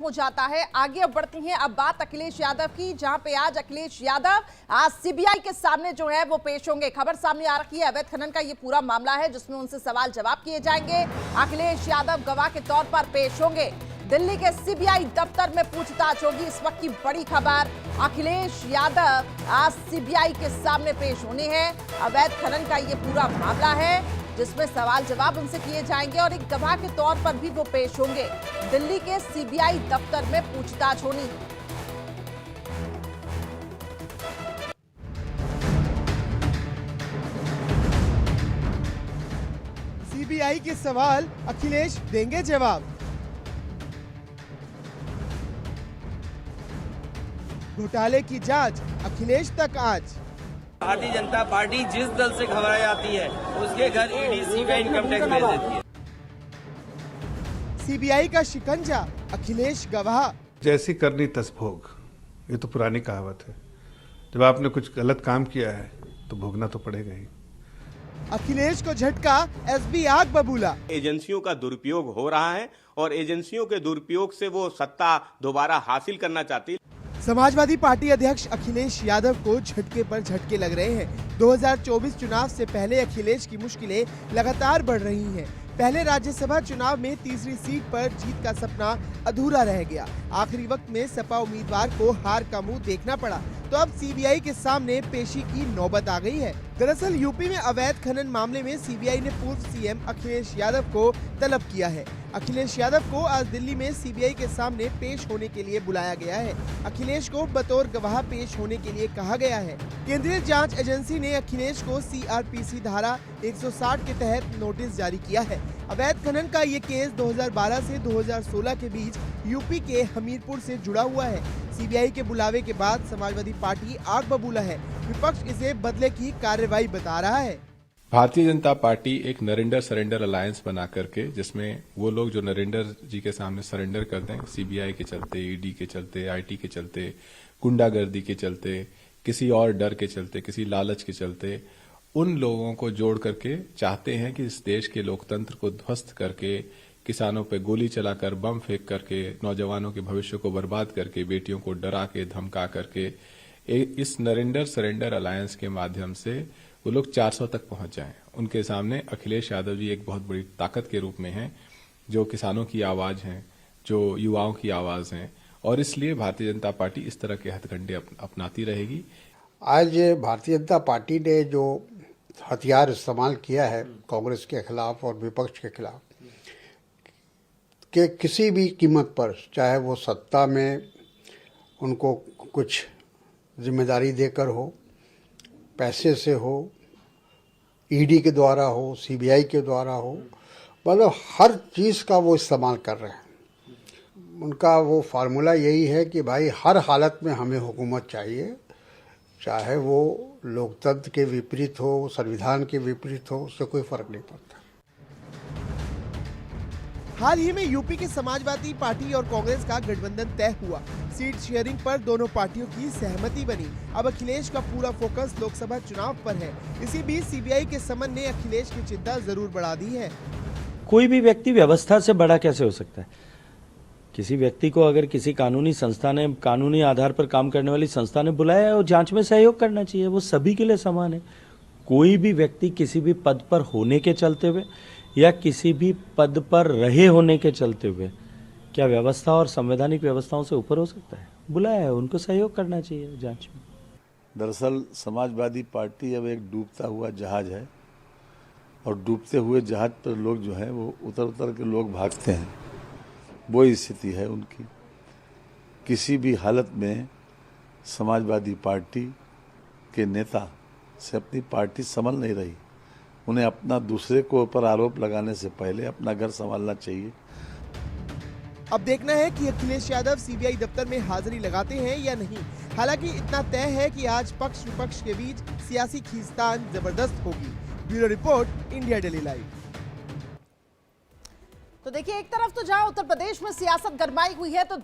हो जाता है। आगे अब बढ़ती हैं, अब बात अखिलेश यादव की, जहां पे आज अखिलेश यादव आज सीबीआई के सामने जो है वो पेश होंगे। खबर सामने आ रही है, अवैध खनन का ये पूरा मामला है जिसमें उनसे सवाल जवाब किए जाएंगे। अखिलेश यादव गवाह के तौर पर पेश होंगे। दिल्ली के सीबीआई दफ्तर में पूछताछ होगी। इस वक्त की बड़ी खबर, अखिलेश यादव आज सीबीआई के सामने पेश होने हैं। अवैध खनन का ये पूरा मामला है जिसमें सवाल जवाब उनसे किए जाएंगे और एक गवाह के तौर पर भी वो पेश होंगे। दिल्ली के सीबीआई दफ्तर में पूछताछ होनी है। सीबीआई के सवाल, अखिलेश देंगे जवाब। घोटाले की जांच अखिलेश तक आज। भारतीय जनता पार्टी जिस दल से घबरा जाती है उसके घर ईडी सीबीआई इनकम टैक्स भेज देती है। सीबीआई का शिकंजा, अखिलेश गवाह। जैसी करनी तस भोग, ये तो पुरानी कहावत है। जब आपने कुछ गलत काम किया है तो भोगना तो पड़ेगा ही। अखिलेश को झटका, एसबी आग बबूला। एजेंसियों का दुरुपयोग हो रहा है और एजेंसियों के दुरुपयोग से वो सत्ता दोबारा हासिल करना चाहती है। समाजवादी पार्टी अध्यक्ष अखिलेश यादव को झटके पर झटके लग रहे हैं। 2024 चुनाव से पहले अखिलेश की मुश्किलें लगातार बढ़ रही हैं। पहले राज्यसभा चुनाव में तीसरी सीट पर जीत का सपना अधूरा रह गया। आखिरी वक्त में सपा उम्मीदवार को हार का मुंह देखना पड़ा, तो अब सीबीआई के सामने पेशी की नौबत आ गई है। दरअसल यूपी में अवैध खनन मामले में सीबीआई ने पूर्व सीएम अखिलेश यादव को तलब किया है। अखिलेश यादव को आज दिल्ली में सीबीआई के सामने पेश होने के लिए बुलाया गया है। अखिलेश को बतौर गवाह पेश होने के लिए कहा गया है। केंद्रीय जांच एजेंसी ने अखिलेश को सीआरपीसी धारा 160 के तहत नोटिस जारी किया है। अवैध खनन का ये केस 2012 से 2016 के बीच यूपी के हमीरपुर से जुड़ा हुआ है। सीबीआई के बुलावे के बाद समाजवादी पार्टी आग बबूला है। विपक्ष इसे बदले की कार्रवाई बता रहा है। भारतीय जनता पार्टी एक नरेंडर सरेंडर अलायंस बना करके, जिसमें वो लोग जो नरेंडर जी के सामने सरेंडर कर दें, सीबीआई के चलते, ईडी के चलते, आईटी के चलते, गुंडागर्दी के चलते, किसी और डर के चलते, किसी लालच के चलते, उन लोगों को जोड़ करके चाहते हैं कि इस देश के लोकतंत्र को ध्वस्त करके, किसानों पे गोली चलाकर, बम फेंक करके, नौजवानों के भविष्य को बर्बाद करके, बेटियों को डरा के, धमका करके, इस नरेंडर सरेंडर अलायंस के माध्यम से वो लोग 400 तक पहुंच जाएं। उनके सामने अखिलेश यादव जी एक बहुत बड़ी ताकत के रूप में हैं, जो किसानों की आवाज हैं, जो युवाओं की आवाज हैं, और इसलिए भारतीय जनता पार्टी इस तरह के हथकंडे अपनाती रहेगी। आज भारतीय जनता पार्टी ने जो हथियार इस्तेमाल किया है कांग्रेस के खिलाफ और विपक्ष के खिलाफ, कि किसी भी कीमत पर, चाहे वो सत्ता में उनको कुछ जिम्मेदारी देकर हो, पैसे से हो, ईडी के द्वारा हो, सीबीआई के द्वारा हो, मतलब हर चीज़ का वो इस्तेमाल कर रहे हैं। उनका वो फार्मूला यही है कि भाई हर हालत में हमें हुकूमत चाहिए, चाहे वो लोकतंत्र के विपरीत हो, संविधान के विपरीत हो, उससे कोई फर्क नहीं पड़ता। हाल ही में यूपी के समाजवादी पार्टी और कांग्रेस का गठबंधन तय हुआ। सीट शेयरिंग पर दोनों पार्टियों की सहमति बनी। अब अखिलेश का पूरा फोकस लोकसभा चुनाव पर है। इसी बीच सीबीआई के समन ने अखिलेश की चिंता जरूर बढ़ा दी है। कोई भी व्यक्ति व्यवस्था से बड़ा कैसे हो सकता है? किसी व्यक्ति को अगर किसी कानूनी संस्था ने, कानूनी आधार पर काम करने वाली संस्था ने बुलाया है और जांच में सहयोग करना चाहिए, वो सभी के लिए समान है। कोई भी व्यक्ति किसी भी पद पर होने के चलते हुए या किसी भी पद पर रहे होने के चलते हुए क्या व्यवस्था और संवैधानिक व्यवस्थाओं से ऊपर हो सकता है? बुलाया है, उनको सहयोग करना चाहिए जांच में। दरअसल समाजवादी पार्टी अब एक डूबता हुआ जहाज है और डूबते हुए जहाज पर लोग जो है वो उतर उतर के लोग भागते हैं। वो स्थिति है उनकी। किसी भी हालत में समाजवादी पार्टी के नेता से अपनी पार्टी संभल नहीं रही। उन्हें अपना दूसरे को ऊपर आरोप लगाने से पहले अपना घर संभालना चाहिए। अब देखना है कि अखिलेश यादव सीबीआई दफ्तर में हाजिरी लगाते हैं या नहीं। हालांकि इतना तय है कि आज पक्ष विपक्ष के बीच सियासी खींचतान जबरदस्त होगी। Bureau report, India daily live. तो देखिए, एक तरफ तो जहां उत्तर प्रदेश में सियासत गरमाई हुई है, तो